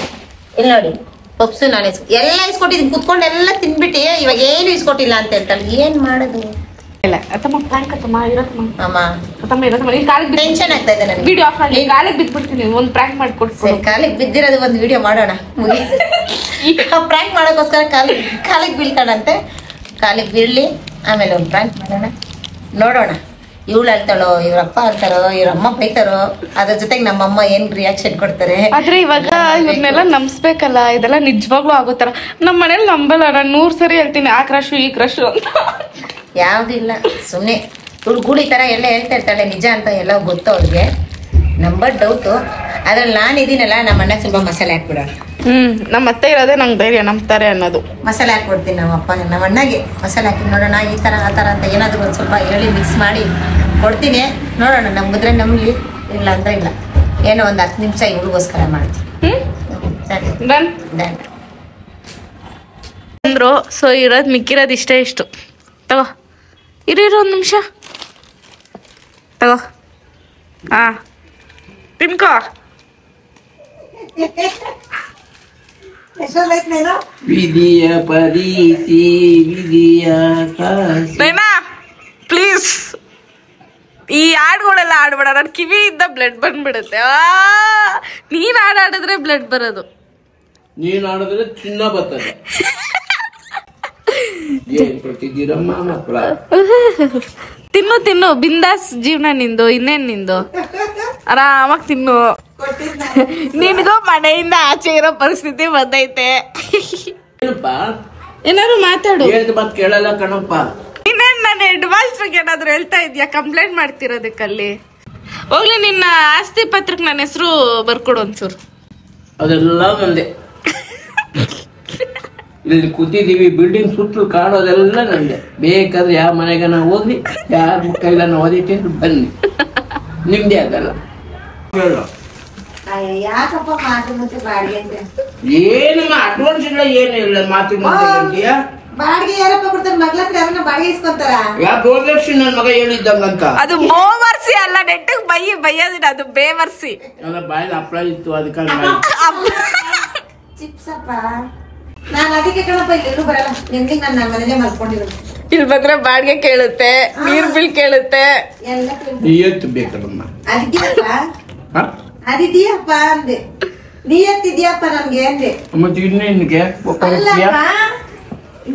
ಇಲ್ಲಿ ನೋಡಿ, ಪಪ್ಸು ನಾನೇ ಎಲ್ಲ ಇಸ್ಕೊಟ್ಟಿದ್ದೀನಿ. ಕುತ್ಕೊಂಡು ಎಲ್ಲ ತಿನ್ಬಿಟ್ಟು ಇವಾಗ ಏನು ಇಸ್ಕೊಟ್ಟಿಲ್ಲ ಅಂತ ಹೇಳ್ತಾಳೆ. ಏನ್ ಮಾಡೋದು? ಟೆನ್ಷನ್ ಆಗ್ತಾ ಇದೆ ನನಗೆ. ವಿಡಿಯೋ ಆಫ್ ಆಗಿ ಕಾಲಿಗೆ ಬಿದ್ಬಿಡ್ತೀನಿ. ಒಂದ್ ಪ್ರ್ಯಾಂಕ್ ಮಾಡ್ಕೊಡ್ತೀನಿ. ಕಾಲಿಗೆ ಬಿದ್ದಿರೋದು ಒಂದು ವಿಡಿಯೋ ಮಾಡೋಣ. ಪ್ರ್ಯಾಂಕ್ ಮಾಡೋಕ್ಕೋಸ್ಕರ ಕಾಲಿಗೆ ಬೀಳ್ತಾಳಂತೆ. ಕಾಲಿಗೆ ಬೀಳ್ಲಿ, ಆಮೇಲೆ ಒಂದು ಪ್ರ್ಯಾಂಕ್ ಮಾಡೋಣ, ನೋಡೋಣ. ಇವಳು ಅಳ್ತಾಳೋ, ಇವ್ರಪ್ಪ ಅಳ್ತಾರೋ, ಇವ್ರಮ್ಮ ಬೈತಾರೋ, ಅದ್ರ ಜೊತೆಗೆ ನಮ್ಮಮ್ಮ ಏನ್ ರಿಯಾಕ್ಷನ್ ಕೊಡ್ತಾರೆ. ಆದ್ರೆ ಇವಾಗ ಇವ್ರನ್ನೆಲ್ಲ ನಂಬಿಸ್ಬೇಕಲ್ಲ. ಇದೆಲ್ಲ ನಿಜವಾಗ್ಲೂ ಆಗೋತರ. ನಮ್ಮ ಮನೇಲಿ ನಂಬಲ್ಲ. ನಾನು 100 ಸರಿ ಹೇಳ್ತೀನಿ ಆ ಕ್ರಶು ಈ ಕ್ರಶು ಅಂತ. ಯಾವ್ದು ಇಲ್ಲ, ಸುಮ್ಮನೆ ಇವಳು ಗೂಳಿ ತರ ಎಲ್ಲ ಹೇಳ್ತಾ ಇರ್ತಾಳೆ. ನಿಜ ಅಂತ ಎಲ್ಲ ಗೊತ್ತು ಅವ್ರಿಗೆ. Number doubt. ಅದ್ರಲ್ಲಿ ನಾನು ಇದೀನಲ್ಲ, ನಮ್ಮ ಅಣ್ಣ ಸ್ವಲ್ಪ ಮಸಾಲೆ ಹಾಕ್ಬಿಡೋಣ. ನಮ್ಮ ಅತ್ತೆ ಇರೋದೇ ನಂಗೆ ಧೈರ್ಯ, ನಂಬ್ತಾರೆ ಅನ್ನೋದು. ಮಸಾಲೆ ಹಾಕ್ಬಿಡ್ತೀನಿ ನಮ್ಮಪ್ಪ ನಮ್ಮ ಅಣ್ಣಗೆ. ಮಸಾಲೆ ಹಾಕಿ ನೋಡೋಣ, ಈ ಥರ ಆ ಥರ ಅಂತ ಏನಾದರೂ ಒಂದು ಸ್ವಲ್ಪ ಹೇಳಿ ಮಿಕ್ಸ್ ಮಾಡಿ ಕೊಡ್ತೀನಿ. ನೋಡೋಣ, ನಂಬಿದ್ರೆ ನಂಬಲಿ, ಇಲ್ಲ ಅಂದ್ರೆ ಇಲ್ಲ. ಏನೋ ಒಂದು 10 ನಿಮಿಷ ಇವಳಿಗೋಸ್ಕರ ಮಾಡ್ತೀನಿ. ಅಂದ್ರು. ಸೊ ಇರೋದು ಮಿಕ್ಕಿರೋದು ಇಷ್ಟೇ. ಇಷ್ಟು ತಗೋ, ಇರೋ 1 ನಿಮಿಷ ತಗೋ. ತಿನ್ಕೋ. ಎಷ್ಟೊಂದೈತ್ ನೀನು ವಿಧಿಯ ಪರೀತಿ ವಿಧಿಯ ಕಾಸಿ. ನೈನಾ ಪ್ಲೀಸ್ ಈ ಹಾಡುಗಳೆಲ್ಲ ಆಡ್ಬೇಡ, ನನ್ ಕಿವಿಯಿಂದ ಬ್ಲಡ್ ಬಂದ್ಬಿಡುತ್ತೆ. ನೀನ್ ಹಾಡಿದ್ರೆ ಬ್ಲಡ್ ಬರೋದು, ನೀನ್ ಆಡಿದ್ರೆ ಚಿನ್ನ ಬರ್ತದೆ. ಏನ್ ಕೊಡ್ತಿದ್ದೀರಮ್ಮ ಮಕ್ಕಳ? ತಿನ್ನು ತಿನ್ನು, ಬಿಂದಾಸ್ ಜೀವನ ನಿಂದು, ಇನ್ನೇನ್ ನಿಂದು, ಆರಾಮಾಗಿ ತಿನ್ನು. ನಿನ್ಗೂ ಮನೆಯಿಂದ ಆಚೆ ಇರೋ ಪರಿಸ್ಥಿತಿ ಬಂದೈತೆ. ಏನಪ್ಪ ಏನಾದ್ರು ಮಾತಾಡು. ಹೇಳ್ದ ಮಾತ್ ಕೇಳಲ್ಲ ಕಣಪ್ಪ. ಇನ್ನೇನ್ ನಾನು ಹೆಡ್ ಮಾಸ್ಟರ್ಗೆ ಏನಾದ್ರು ಹೇಳ್ತಾ ಇದ್ಯಾ? ಕಂಪ್ಲೇಂಟ್ ಮಾಡ್ತಿರೋದಕ್ಕಲ್ಲಿ. ಹೋಗ್ಲಿ, ನಿನ್ನ ಆಸ್ತಿ ಪತ್ರಕ್ಕೆ ನನ್ನ ಹೆಸರು ಬರ್ಕೊಡು ಒಂಚೂರು. ಅದೆಲ್ಲ ನಂದೆ. ಇಲ್ಲಿ ಕೂತಿದೀವಿ, ಬಿಲ್ಡಿಂಗ್ ಸುತ್ತಲೂ ಕಾಣೋದೆಲ್ಲ ನಂದೆ. ಬೇಕಾದ್ರೆ ಯಾವ ಮನೆಗೆ ನಾವು ಹೋಗ್ಲಿ, ಯಾರ ಕೈಲ ನಾವು ಓದಿಟ್ಟು ಬನ್ನಿ, ನಿಮ್ದೇ ಅದಲ್ಲ. ಯಾಕಪ್ಪ ಮಾತು ಮುಂಚೆ ಬಾಡಿಗೆ ಅಂತ ಏನಮ್ಮ ಅಡ್ವಾನ್ಸ್ ಇಲ್ಲ, ಏನು ಇಲ್ಲ. ಮಾತು ಬಾಡಿಗೆ ಯಾರಪ್ಪ ಕೊಡ್ತಾರೆ? ಮಗ್ಳ ಹತ್ರ ಯಾರನ್ನ ಬಾಡಿಗೆ ಇಸ್ಕೊಂತಾರ? ಯಾವ ದೂರದರ್ಶಿ ನನ್ ಮಗ ಹೇಳಿದ್ದಂಗಂತ. ಅದು ಬೋವರ್ಸಿ ಅಲ್ಲ, ನೆಟ್ಟಿಗೆ ಬೈಯೋದಿಲ್ಲ, ಅದು ಬೇವರ್ಸಿ. ಅಲ್ಲ ಬಾಯಲ್ಲಿ ಹಪ್ಪಳ ಇತ್ತು ಅದಕ್ಕೆ ಚಿಪ್ಸಪ್ಪ. ನಾನು ಅದಕ್ಕೆ ಕಣಪ್ಪ ಇಲ್ಲಿ ಎಲ್ಲೂ ಬರಲ್ಲ. ನಿಮ್ಗೆ ನಾನು ನನ್ನ ಮನೇಲೆ ಮಲ್ಕೊಂಡಿರೋದು. ಇಲ್ಲಿ ಬಂದ್ರೆ ಬಾಡಿಗೆ ಕೇಳುತ್ತೆ, ನೀರ್ ಬಿಲ್ ಕೇಳುತ್ತೆ, ಎಲ್ಲ ನಿಯತ್ತು ಬೇಕಲ್ಲಮ್ಮ. ಅದಿದ್ಯಪ್ಪ ಅದಿದ್ಯಪ್ಪ ಅಂದೆ. ನಿಯತ್ತಿದ್ಯಪ್ಪ ನನ್ಗೆ ಅಂದೆ. ಮತ್ತೆ ಇನ್ನೇನ್ಗೆ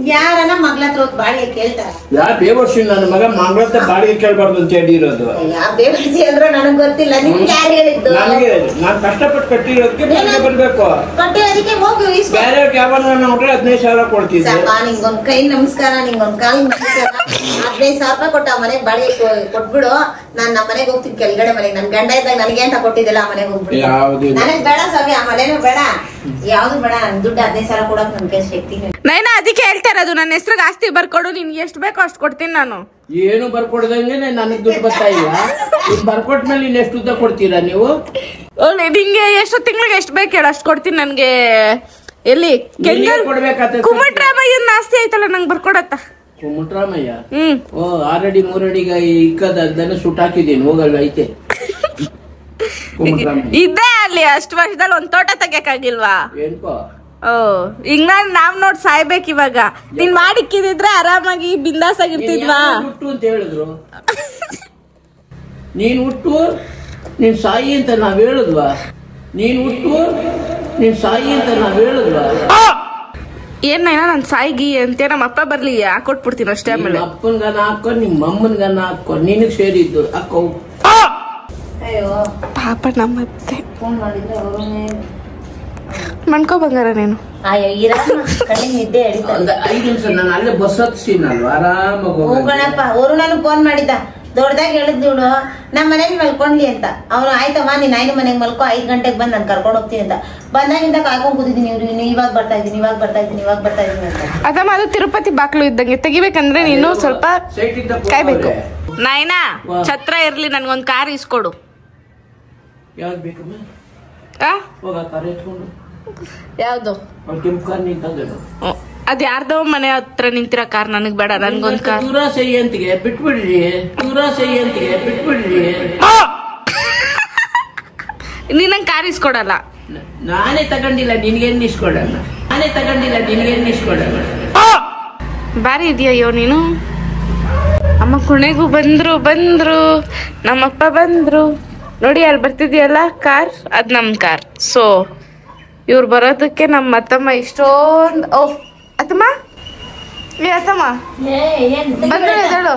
ಯಾರನ್ನ ಮಗ್ಳ ಹತ್ರ ಹೋಗಿ ಬಾಡಿಗೆ ಕೇಳ್ತಾರ? ಯಾ ಬೇವರ್ಷಿ ನನ್ನ ಮಗ ಮಗಳ ಹತ್ರ ಬಾಡಿಗೆ ಕೇಳ್ಬಾರ್ದು ಅಂತ ಹೇಳಿರೋದು. ಯಾವ ಬೇವರ್ಸಿ ಅಂದ್ರೂ ನನಗ್ ಗೊತ್ತಿಲ್ಲ. ನಿಮ್ಗೆ ಯಾರು ಹೇಳಿದ್ದು? ನನಗೆ ನಾನ್ ಕಷ್ಟಪಟ್ಟು ಕಟ್ಟಿರೋದಕ್ಕೆ ಬಾಡಿಗೆ ಬರ್ಬೇಕು. ಕಟ್ಟಿರೋದಕ್ಕೆ ಹೋಗಿ ಬೇರೆ ಯಾವಾಗ ನೋಡ್ರೆ 15,000 ಕೊಡ್ತಿದ್ದೆ. ನಿಂಗೊಂದ್ ಕೈ ನಮಸ್ಕಾರ, ನಿಂಗೊಂದ್ ಕಾಲ್ ನಮಸ್ಕಾರ. 15,000 ರೂಪಾಯಿ ಕೊಟ್ಟ ಆ ಮನೆಗ್ ಬಾಡಿಗೆ ಕೊಟ್ಬಿಡು. ನಾನ್ ನಮ್ಮ ಮನೆಗೆ ಹೋಗ್ತೀನಿ, ಕೆಳಗಡೆ ಮನೆಗೆ. ನನ್ ಗಂಡ ಇದ್ದಾಗ ನನಗೆ ಅಂತ ಕೊಟ್ಟಿದ್ದಿಲ್ಲ, ಆ ಮನೆಗೆ ಹೋಗ್ಬಿಡು. ನನಗ್ ಬೇಡ ಸ್ವಾಮಿ, ಆ ಮನೇನು ಬೇಡ, ಯಾವ್ದು ಬೇಡ. ನನ್ ದುಡ್ಡು 15,000 ಕೊಡಕ್ ನನ್ಗೆ ಶಕ್ತಿ. ನೈನಾ ಅದಕ್ಕೆ ಹೇಳ್ತಾ ಇರೋದು, ನನ್ನ ಹೆಸ್ರಿಗೆ ಆಸ್ತಿ ಬರ್ಕೊಡು, ನಿನ್ಗೆ ಎಷ್ಟು ಬೇಕೋ ಅಷ್ಟು ಕೊಡ್ತೀನಿ ನಾನು. ಏನು ಬರ್ಕೊಡ್ದಂಗೆ ನನಗ್ ದುಡ್ಡು ಬರ್ತಾ ಇಲ್ಲ. ಇನ್ ಬರ್ಕೊಟ್ಮೇಲೆ ಇನ್ ಎಷ್ಟು ಉದ್ದ ಕೊಡ್ತೀರಾ ನೀವು? ನಿಂಗೆ ಎಷ್ಟು ತಿಂಗಳಿಗೆ ಎಷ್ಟು ಬೇಕು ಹೇಳು, ಅಷ್ಟು ಕೊಡ್ತೀನಿ. ನನ್ಗೆ ಎಲ್ಲಿ ಕೊಡ್ಬೇಕಾಗ್ತದೆ. ಕುಮಟ್ರಾಮಯ್ಯನ ಆಸ್ತಿ ಐತಲ್ಲ, ನಂಗೆ ಬರ್ಕೊಡತ್ತ. ಕುಮಟ್ರಾಮಯ್ಯ? ಓ, 6 ಅಡಿ 3 ಅಡಿಗೆ ಇಕ್ಕದನ್ನ ಸುಟ್ಟಾಕಿದ್ದೀನಿ, ಹೋಗಲ್ಲ ಐತೆ. ಇದ್ದೇ ಅಲ್ಲಿ ಅಷ್ಟು ವರ್ಷದಲ್ಲಿ ಒಂದ್ ತೋಟ ತೆಗಿಯಕ್ಕಾಗಿಲ್ವಾ? ಏನ್ಕೋ ಓ, ಈಗ ನಾವ್ ನೋಡ್ ಸಾಯ್ಬೇಕು ಇವಾಗ. ನೀನ್ ಮಾಡಿಕ್ಕಿದ್ರೆ ಆರಾಮಾಗಿ ಬಿಂದಾಸ್ ಆಗಿರ್ತಿದ್ವಾ? ಹುಟ್ಟು ಅಂತ ಹೇಳಿದ್ರು. ನೀನ್ ಹುಟ್ಟು ನೀನ್ ಸಾಯಿ ಅಂತ ನಾವ್ ಹೇಳಿದ್ವಾ? ನೀನ್ ಹುಟ್ಟು ನೀನ್ ಸಾಯಿ ಅಂತ ನಾವ್ ಹೇಳಿದ್ವಾ? ಏನೇನ ನನ್ ಸಾಯಿಗಿ ಅಂತ ನಮ್ಮ ಅಪ್ಪ ಬರ್ಲಿ ಹಾಕೊಟ್ಬಿಡ್ತೀನಿ ಅಷ್ಟೇ. ಆಮೇಲೆ ಅಪ್ಪನ್ಗನ ಹಾಕೋ, ನಿಮ್ಮ ಅಮ್ಮನ್ಗನ ಹಾಕೋ, ನಿನಗ್ ಸೇರಿದ್ದು ಹಾಕೋ. ಅಯ್ಯೋ ಪಾಪ ನಮ್ಮತ್ತೆ ಫೋನ್ ಮಾಡಿದ್ರೆ ಅವ್ರನ್ನೇ ಮಣ್ಕೋ ಬಂಗಾರ ನೀನು. ಅಯ್ಯೋ ಕಣ್ಣಿ ನಿದ್ದೆ ಹಿಡಿತ. 5 ನಿಮಿಷ ನಾನು ಅಲ್ಲೇ ಬಸ್ ಹತ್ಸಿನಲ್ವ, ಆರಾಮಾಗಿ ಹೋಗೋಣಪ್ಪ. ಅವರು ನನಗ್ ಫೋನ್ ಮಾಡಿದ್ದ, ದೊಡ್ಡದಾಗಿ ಹೇಳಿದ್ ಇವಳು ನಮ್ಮ ಮನೇಲಿ ಮಲ್ಕೊಂಡ್ಲಿ ಅಂತ. ಅವ್ನು ಆಯ್ತಮ್ಮ ನೀನ್ 5 ಮನೆಗೆ ಮಲ್ಕೊ, 5 ಗಂಟೆಗೆ ಬಂದು ನಾನು ಕರ್ಕೊಂಡು ಹೋಗ್ತೀನಿ ಅಂತ. ಬಂದಾಗಿಂದ ಕಾಯ್ಕೊಂಡ್ ಕೂತಿದ್ದೀನಿ. ಇವ್ರು ಇವಾಗ ಬರ್ತಾ ಇದ್ದೀನಿ, ಇವಾಗ ಬರ್ತಾ ಇದ್ದೀನಿ, ಇವಾಗ ಬರ್ತಾ ಇದ್ದೀನಿ ಅಂತ. ಅದಮ್ಮ ಅದು ತಿರುಪತಿ ಬಾಕ್ಲು ಇದ್ದಂಗೆ, ತೆಗಿಬೇಕಂದ್ರೆ ನೀನು ಸ್ವಲ್ಪ ಕಾಯ್ಬೇಕು. ನಾಯ್ನಾ ಛತ್ರ ಇರ್ಲಿ, ನನ್ಗೊಂದ್ ಕಾರ್ ಇಸ್ಕೊಡು. ಯಾವ್ದು ಬೇಕಮ್ಮ? ಹೋಗ ಕಾರ್ ಎತ್ಕೊಂಡು. ಯಾವ್ದು? ಕೆಂಪು ಕಾರ್ ನಿಂತಂದೇನು? ಅದ್ ಯಾರ್ದೋ ಮನೆ ಹತ್ರ ನಿಂತಿರೋ ಕಾರ್, ನನಗ್ ಬೇಡ. ನನ್ಗೊಂದ್ ಕಾರ್. ದೂರ ಸೈ ಅಂತಿಗೆ ಬಿಟ್ಬಿಡ್ರಿ, ದೂರ ಸೈ ಅಂತಿಗೆ ಬಿಟ್ಬಿಡ್ರಿ. ನೀನಂಗ್ ಕಾರ್ ಇಸ್ಕೊಡಲ್ಲ. ನಾನೇ ತಗೊಂಡಿಲ್ಲ, ನಿನ್ಗೇನ್ ಇಸ್ಕೊಡಲ್ಲ. ನಾನೇ ತಗೊಂಡಿಲ್ಲ, ನಿನ್ಗೇನ್ ಇಸ್ಕೊಡಲ್ಲ. ಬಾರಿ ಇದೆಯೋ ನೀನು. ಅಮ್ಮ ಕೊನೆಗೂ ಬಂದ್ರು, ನಮ್ಮಪ್ಪ ಬಂದ್ರು ನೋಡಿ. ಅಲ್ಲಿ ಬರ್ತಿದ್ಯಲ್ಲ ಕಾರ್, ಅದ್ ನಮ್ ಕಾರ್. ಸೊ ಇವ್ರು ಬರೋದಕ್ಕೆ ನಮ್ಮ ಅತ್ತಮ್ಮ ಇಷ್ಟೊಂದು. ಓಹ್ ಅತ್ತಮ್ಮ, ಏ ಅತ್ತಮ್ಮ ಬಂದ್ರು, ಎದಳು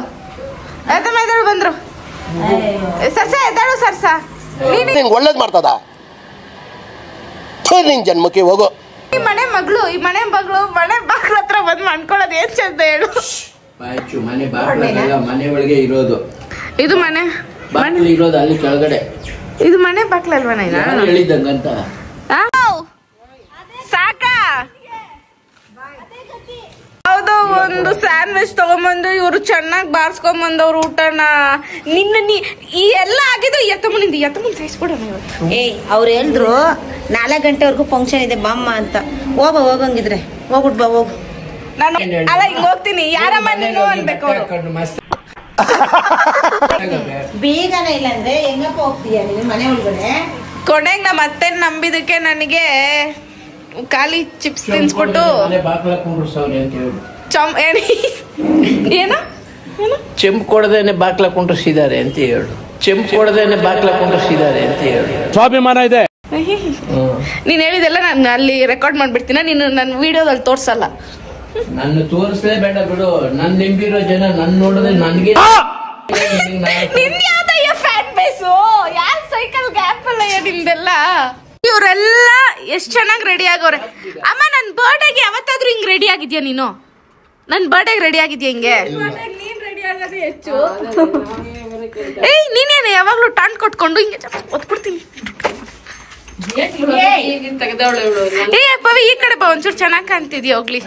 ಅತ್ತಮ್ಮ, ಎದಳು ಬಂದ್ರು. ಸರ್ಸ ಎದಳು, ಸರ್ಸ ಒಳ್ಳೇದ್ ಮಾಡ್ತದ ನಿನ್ ಜನ್ಮಕ್ಕೆ ಹೋಗೋ. ಈ ಮನೆ ಮಗಳು ಮನೆ ಬಾಗ್ಲ ಹತ್ರ ಬಂದ್ ಮಾಡ್ಕೊಳ್ಳೋದು ಏನ್ ಚಂದ ಹೇಳು. ಮನೆ ಬಾಗ್ಲ ಮನೆ ಒಳಗೆ ಇರೋದು. ಇದು ಮನೆ ಬಾಗ್ಲು ಇರೋದು ಅಲ್ಲಿ ಕೆಳಗಡೆ. ಇದು ಮನೆ ಬಾಗ್ಲಲ್ವಾ? ನಾನು ಹೇಳಿದ್ದಂಗಂತ ಸಾಕ. ಹೌದು, ಒಂದು ಸ್ಯಾಂಡ್ವಿಚ್ ತಗೊಂಬಂದು ಇವ್ರು ಚೆನ್ನಾಗಿ ಬಾರ್ಸ್ಕೊಂಬಂದವ್ರು ಊಟನ. ಈ ಎಲ್ಲ ಆಗಿದ್ದು ಎತ್ತಮ್ಮನಿಂದ ಸಾಯಿಸ್ಬಿಡೋಣ ಇವತ್ತು. ಅವ್ರು ಹೇಳಿದ್ರು 4 ಗಂಟೆವರೆಗೂ ಫಂಕ್ಷನ್ ಇದೆ ಬಾಮ್ಮ ಅಂತ. ಹೋಗಂಗಿದ್ರೆ ಹೋಗ್ಬಿಟ್ ಬಾ, ಹೋಗು. ನಾನು ಅಲ್ಲ ಹಿಂಗ್ ಹೋಗ್ತೀನಿ. ಯಾರಮ್ಮ ನೀನು ಅನ್ಬೇಕು ಅವ್ರು. ಬೇಗನೆ ಇಲ್ಲ ಅಂದ್ರೆ ಹೆಂಗಪ್ಪ ಹೋಗ್ತೀಯ ನೀನು ಮನೆ ಒಳಗಡೆ? ಕೊನೆಗೆ ನಮ್ಮ ಅತ್ತೆ ನಂಬಿದಕ್ಕೆ ನನಗೆ ಖಾಲಿ ಚಿಪ್ಸ್ ತಿನ್ಸ್ಬಿಟ್ಟು ಏನು ಚೆಂಪು ಕೊಡದೇನೆ ಬಾಕ್ಲ ಕುಂಡ್ರಿಸಿದ್ದಾರೆ ಅಂತ ಹೇಳು. ಚೆಂಪು ಕೊಡದೇನೆ ಬಾಕ್ಲ ಕುಂಡ್ರಿಸಿದ್ದಾರೆ ಅಂತ ಹೇಳು. ಸ್ವಾಭಿಮಾನ ಇದೆ. ನೀನ್ ಹೇಳಿದೆಲ್ಲ ನಾನು ಅಲ್ಲಿ ರೆಕಾರ್ಡ್ ಮಾಡ್ಬಿಡ್ತೀನ, ನೀನು ನನ್ನ ವಿಡಿಯೋದಲ್ಲಿ ತೋರ್ಸಲ್ಲ. ನನ್ನ ತೋರಿಸಲೇ ಬೇಡ ಬಿಡು. ನನ್ ನಿಂಬಿರೋ ಜನ ನನ್ ನೋಡಿದ್ರೆ ನನ್ಗೆ ಫ್ಯಾನ್ ಬೇಸು ಯಾರ ಸೈಕಲ್ ಗ್ಯಾಪ್ ಅಲ್ಲ ನಿಮ್ದೆಲ್ಲ. ಇವರೆಲ್ಲ ಎಷ್ಟ್ ಚೆನ್ನಾಗಿ ರೆಡಿ ಆಗೋರೆ. ಅಮ್ಮ ನನ್ ಬರ್ಡೇಗೆ ಯಾವತ್ತಾದ್ರೂ ಹಿಂಗ್ ರೆಡಿ ಆಗಿದ್ಯಾ ನೀನು? ನನ್ ಬರ್ಡೇಗೆ ರೆಡಿ ಆಗಿದ್ಯಾ ಹಿಂಗೆ? ಏಯ್ ನೀನೇನು ಯಾವಾಗ್ಲೂ ಟಾನ್ ಕೊಟ್ಕೊಂಡು ಹಿಂಗೆ ಒತ್ಬಿಡ್ತೀನಿ. ಏ ಪವಿ ಈ ಕಡೆ ಬಾ, ಒಂಚೂರು ಚೆನ್ನಾಗ್ ಕಾಣ್ತಿದ್ಯಾ ಹೋಗ್ಲಿ.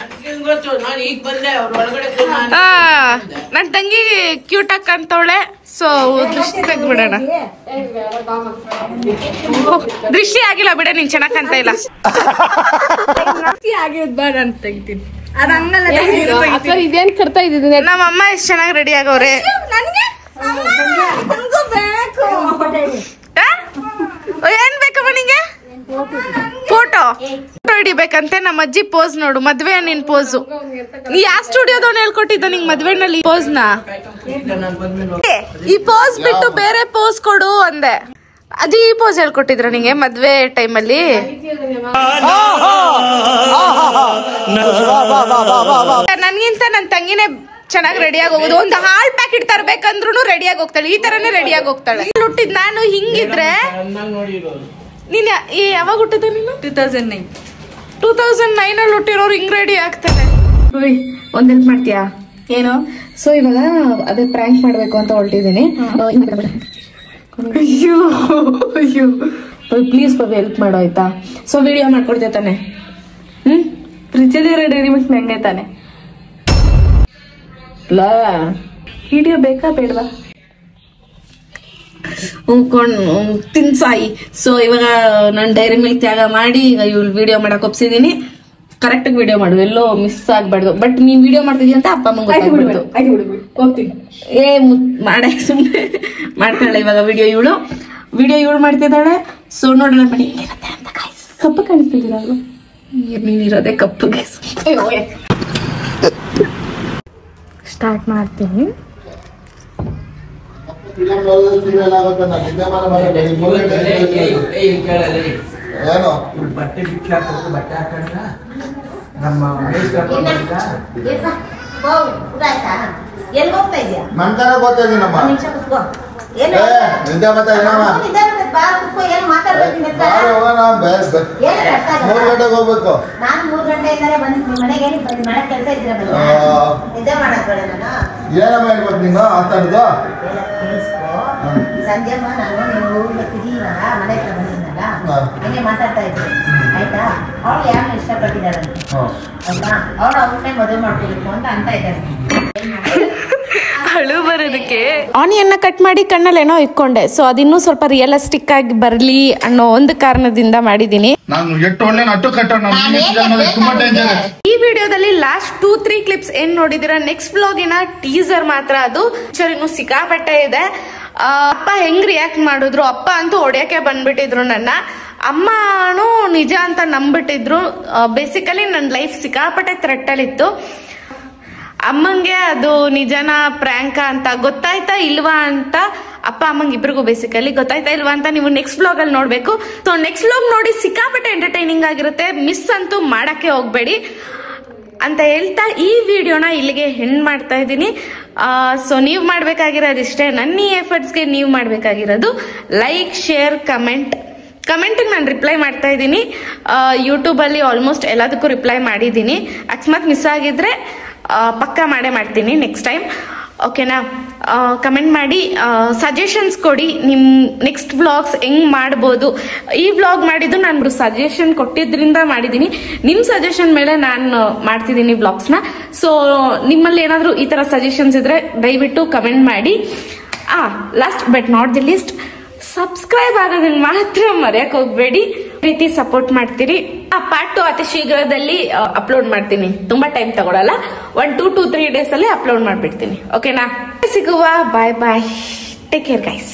ನನ್ ತಂಗಿ ಕ್ಯೂಟ್ ಆಗಿ ಕಾಣ್ತವಳೆ. ಸೊ ದೃಷ್ಟಿ ತೆಗ್ದ್ಬಿಡೋಣ. ದೃಷ್ಟಿ ಆಗಿಲ್ಲ ಬಿಡ, ನೀನ್ ಚೆನ್ನಾಗ್ ಕಾಣ್ತಾ ಇಲ್ಲ. ಇದೇನ್ ಕರ್ತಾ ಇದ್ದೀನಿ. ನಮ್ಮಮ್ಮ ಎಷ್ಟ್ ಚೆನ್ನಾಗಿ ರೆಡಿ ಆಗವ್ರೆ. ಏನ್ ಬೇಕಮ್ಮ ನಿಂಗೆ? ಫೋಟೋ ಹಿಡಿಬೇಕಂತೆ. ನಮ್ಮ ಅಜ್ಜಿ ಪೋಸ್ ನೋಡು, ಮದ್ವೆ ನಿನ್ ಪೋಸು. ನೀ ಯಾವ ಸ್ಟುಡಿಯೋದವ್ನು ಹೇಳ್ಕೊಟ್ಟಿದ್ದ ನಿಂಗ್ ಮದ್ವೆನಲ್ಲಿ ಪೋಸ್ ನ? ಈ ಪೋಸ್ ಬಿಟ್ಟು ಬೇರೆ ಪೋಸ್ ಕೊಡು ಅಂದೆ. ಅಜ್ಜಿ ಈ ಪೋಸ್ ಹೇಳ್ಕೊಟ್ಟಿದ್ರ ನಿಂಗೆ ಮದ್ವೆ ಟೈಮಲ್ಲಿ? ನನ್ಗಿಂತ ನನ್ ತಂಗಿನೇ ಚೆನ್ನಾಗಿ ರೆಡಿಯಾಗಿ ಹೋಗೋದು. ಒಂದು ಹಾಲ್ ಪ್ಯಾಕೆಟ್ ತರ್ಬೇಕಂದ್ರು ರೆಡಿಯಾಗಿ ಹೋಗ್ತಾಳೆ. ಈ ತರನೇ ರೆಡಿಯಾಗಿ ಹೋಗ್ತಾಳೆ. ಹುಟ್ಟಿದ್ ನಾನು ಹಿಂಗಿದ್ರೆ ನೀನ್ ಯಾವಾಗ ಹುಟ್ಟಿದ ನೀನು? 2009 ಅಲ್ಲಿ ಹುಟ್ಟಿರೋರು ಹಿಂಗ್ ರೆಡಿ ಆಗ್ತಾರೆ. ಒಂದ್ ಹೆಲ್ಪ್ ಮಾಡ್ತೀಯಾ? ಏನು? ಸೊ ಇವಾಗ ಅದೇ ಪ್ರ್ಯಾಂಕ್ ಮಾಡ್ಬೇಕು ಅಂತ ಹೊರಟಿದ್ದೀನಿ. ಅಯ್ಯೋ ಅಯ್ಯೋ ಪ್ಲೀಸ್ ಪವಿ ಹೆಲ್ಪ್ ಮಾಡೋ ಆಯ್ತಾ? ಸೊ ವಿಡಿಯೋ ಮಾಡ್ಕೊಡ್ತೇವೆ ತಾನೆ? ಫ್ರಿಜ್ಜಲ್ಲಿ ರೆಡಿ ಮಿಕ್ಸ್ ನಂಗೆ ತಾನೆ ವಿಡಿಯೋ ಬೇಕಾ ಬೇಡವಾ? ತಿನ್ಸಾಯಿ. ಸೊ ಇವಾಗ ನಾನು ಡೈರಿ ಮಿಲ್ಕ್ ತ್ಯಾಗ ಮಾಡಿ ಈಗ ಇವ್ಳು ವಿಡಿಯೋ ಮಾಡಕ್ ಒಪ್ಸಿದೀನಿ. ಕರೆಕ್ಟ್ ಆಗಿ ವಿಡಿಯೋ ಮಾಡು, ಎಲ್ಲೋ ಮಿಸ್ ಆಗ್ಬಾರ್ದು. ಬಟ್ ನೀನ್ ವಿಡಿಯೋ ಮಾಡ್ತಿದ್ಯ ಅಂತ ಅಪ್ಪ ಅಮ್ಮಂಗೆ ಗೊತ್ತಾಗ್ಬಿಡ್ತು. ಹೋಗ್ತೀನಿ. ಮಾಡೇ ಸುಮ್ಮನೆ ಮಾಡ್ತಾಳೆ ಇವಾಗ ವಿಡಿಯೋ. ಇವಳು ಮಾಡ್ತಿದ್ದಾಳೆ. ಸೊ ನೋಡೋಣ ಬನ್ನಿ ಏನಿರುತ್ತೆ ಅಂತ. ಕಪ್ಪು ಕಾಣಿಸ್ತಿದ್ದೀರ ನೀನಿರೋದೇ ಕಪ್ಪುಗೆ. ಸ್ಟಾರ್ಟ್ ಮಾಡ್ತೀನಿ. ಬಟ್ಟೆ ಬಿಚ್ಚಿ ಹಾಕೋದು, ಬಟ್ಟೆ ಹಾಕೊಂಡ ನಮ್ಮ ಎಲ್ಲಿ ಹೋಗ್ತಾ ಇದೆಯಾ? ಮಂತಾನ ಹೋಗ್ತಾ ಇದೀನಮ್ಮ. ನಿಂದೆ ಬರ್ತಾ ಇದೀನಮ್ಮ. 3 ಗಂಟೆಗೆ ಹೋಗ್ಬೇಕು. ನಾನು 3 ಗಂಟೆಯಿಂದಲೇ ಬಂದು ಮನೆಗೆ ಮನೆ ಕೆಲಸ ಇದ್ರೆ ನಿದ್ದೆ ಮಾಡಕ್ ಬೇಡ ನಾನು. ಏನಮ್ಮ ಹೇಳ್ಬೇಕು ನೀನು ಮಾತಾಡುದು? ಸಂಧ್ಯಮ್ಮ ನಾನು ನೀವು ಊರ್ಲಿದ್ದೀನಲ್ಲ, ಮನೆ ಹತ್ರ ಬಂದಿದ್ದಲ್ಲ, ಹಂಗೆ ಮಾತಾಡ್ತಾ ಇದ್ದೆ ಆಯ್ತಾ? ಅವಳು ಯಾರು ಇಷ್ಟಪಟ್ಟಿದ್ದಾಳೆ ಆಯ್ತಾ? ಅವಳು ಅವ್ರನ್ನೇ ಮದುವೆ ಮಾಡ್ಕೊಬೇಕು ಅಂತ ಇದ್ದಾರೆ. ಅಳು ಬರೋದಕ್ಕೆ ಆನಿಯನ್ನ ಕಟ್ ಮಾಡಿ ಕಣ್ಣಲ್ಲೇನೋ ಇಟ್ಕೊಂಡೆ. ಸೊ ಅದಿನ್ನೂ ಸ್ವಲ್ಪ ರಿಯಲಿಸ್ಟಿಕ್ ಆಗಿ ಬರ್ಲಿ ಅನ್ನೋ ಒಂದು ಕಾರಣದಿಂದ ಮಾಡಿದೀನಿ. ಈ ವಿಡಿಯೋದಲ್ಲಿ ಲಾಸ್ಟ್ 2-3 ಕ್ಲಿಪ್ಸ್ ಏನ್ ನೋಡಿದಿರ, ನೆಕ್ಸ್ಟ್ ವ್ಲಾಗಿನ ಟೀಸರ್ ಮಾತ್ರ. ಅದು ಇನ್ನು ಸಿಕ್ಕಾಪಟ್ಟೆ ಇದೆ. ಅಪ್ಪ ಹೆಂಗ್ ರಿಯಾಕ್ಟ್ ಮಾಡಿದ್ರು. ಅಪ್ಪ ಅಂತೂ ಹೊಡೆಯಕ್ಕೆ ಬಂದ್ಬಿಟ್ಟಿದ್ರು ನನ್ನ. ಅಮ್ಮನೂ ನಿಜ ಅಂತ ನಂಬಿಟ್ಟಿದ್ರು. ಬೇಸಿಕಲಿ ನನ್ನ ಲೈಫ್ ಸಿಕ್ಕಾಪಟ್ಟೆ ಥ್ರೆಟ್ಟಲ್ಲಿತ್ತು. ಅಮ್ಮಂಗೆ ಅದು ನಿಜನ ಪ್ರ್ಯಾಂಕ ಅಂತ ಗೊತ್ತಾಯ್ತಾ ಇಲ್ವಾ ಅಂತ ಅಪ್ಪ ಅಮ್ಮಂಗೆ ಇಬ್ರಿಗೂ ಬೇಸಿಕಲಿ ಗೊತ್ತಾಯ್ತಾ ಇಲ್ವಾ ಅಂತ ನೀವು ನೆಕ್ಸ್ಟ್ ವ್ಲಾಗ್ ಅಲ್ಲಿ ನೋಡ್ಬೇಕು. ಸೊ ನೆಕ್ಸ್ಟ್ ವ್ಲಾಗ್ ನೋಡಿ ಸಿಕ್ಕಾಪಟ್ಟೆ ಎಂಟರ್ಟೈನಿಂಗ್ ಆಗಿರುತ್ತೆ. ಮಿಸ್ ಅಂತೂ ಮಾಡಕ್ಕೆ ಹೋಗ್ಬೇಡಿ ಅಂತ ಹೇಳ್ತಾ ಈ ವಿಡಿಯೋನ ಇಲ್ಲಿಗೆ ಹೆಣ್ ಮಾಡ್ತಾ ಇದ್ದೀನಿ. ಸೊ ನೀವು ಮಾಡ್ಬೇಕಾಗಿರೋದು ಇಷ್ಟೇ. ನನ್ನ ಈ ಎಫರ್ಟ್ಸ್ಗೆ ನೀವು ಮಾಡ್ಬೇಕಾಗಿರೋದು ಲೈಕ್, ಶೇರ್, ಕಮೆಂಟಿಗೆ ನಾನು ರಿಪ್ಲೈ ಮಾಡ್ತಾ ಇದ್ದೀನಿ. ಯೂಟ್ಯೂಬಲ್ಲಿ ಆಲ್ಮೋಸ್ಟ್ ಎಲ್ಲದಕ್ಕೂ ರಿಪ್ಲೈ ಮಾಡಿದ್ದೀನಿ. ಅಕಸ್ಮಾತ್ ಮಿಸ್ ಆಗಿದ್ರೆ ಪಕ್ಕ ಮಾಡ್ತೀನಿ ನೆಕ್ಸ್ಟ್ ಟೈಮ್. ಓಕೆನಾ? ಕಮೆಂಟ್ ಮಾಡಿ ಸಜೆಷನ್ಸ್ ಕೊಡಿ. ನಿಮ್ಮ ನೆಕ್ಸ್ಟ್ ವ್ಲಾಗ್ಸ್ ಹೆಂಗ್ ಮಾಡ್ಬೋದು. ಈ ವ್ಲಾಗ್ ಮಾಡಿದ್ದು ನಾನು ಸಜೆಷನ್ ಕೊಟ್ಟಿದ್ರಿಂದ ಮಾಡಿದ್ದೀನಿ. ನಿಮ್ಮ ಸಜೆಷನ್ ಮೇಲೆ ನಾನು ಮಾಡ್ತಿದ್ದೀನಿ ವ್ಲಾಗ್ಸ್ನ. ಸೊ ನಿಮ್ಮಲ್ಲಿ ಏನಾದರೂ ಈ ಥರ ಸಜೆಷನ್ಸ್ ಇದ್ರೆ ದಯವಿಟ್ಟು ಕಮೆಂಟ್ ಮಾಡಿ. Last but not the least, subscribe ಆಗೋದನ್ನ ಮಾತ್ರ ಮರೆಯಕ್ಕೆ ಹೋಗ್ಬೇಡಿ. ರೀತಿ ಸಪೋರ್ಟ್ ಮಾಡ್ತೀರಿ. ಪಾರ್ಟ್ 2 ಅತಿ ಶೀಘ್ರದಲ್ಲಿ ಅಪ್ಲೋಡ್ ಮಾಡ್ತೀನಿ. ತುಂಬಾ ಟೈಮ್ ತಗೊಳಲ್ಲ. 1 2 2 3 ಡೇಸ್ ಅಲ್ಲಿ ಅಪ್ಲೋಡ್ ಮಾಡ್ಬಿಡ್ತೀನಿ. ಓಕೆನಾ? ಸಿಗುವ. Bye bye. Take care guys.